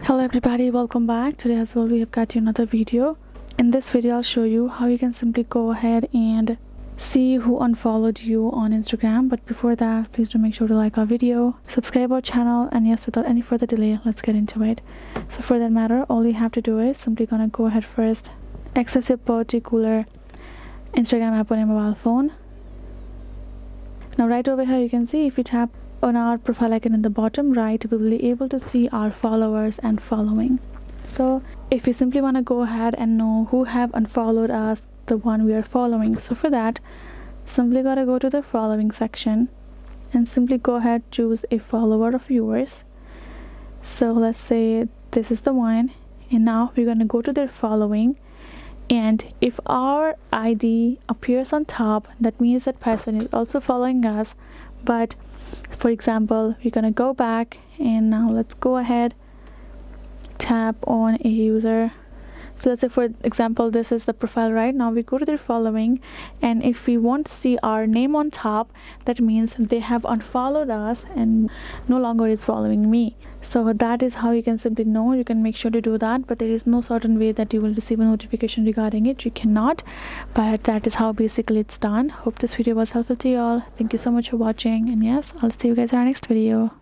Hello everybody, welcome back. Today as well we have got you another video. In this video I'll show you how you can simply go ahead and see who unfollowed you on Instagram. But before that, please do make sure to like our video, subscribe our channel, and yes, without any further delay, let's get into it. So for that matter, all you have to do is simply gonna go ahead first, access your particular Instagram app on your mobile phone. Now right over here you can see, if you tap on our profile icon in the bottom right, we will be able to see our followers and following. So if you simply want to go ahead and know who have unfollowed us, the one we are following, so for that, simply gotta go to the following section and simply go ahead, choose a follower of yours. So let's say this is the one, and now we're gonna go to their following, and if our ID appears on top, that means that person is also following us. But for example, we're gonna go back, and now let's go ahead, tap on a user. So let's say for example this is the profile. Right now we go to their following, and if we want to see our name on top, that means they have unfollowed us and no longer is following me. So that is how you can simply know. You can make sure to do that, but there is no certain way that you will receive a notification regarding it. You cannot, but that is how basically it's done. Hope this video was helpful to you all. Thank you so much for watching, and yes, I'll see you guys in our next video.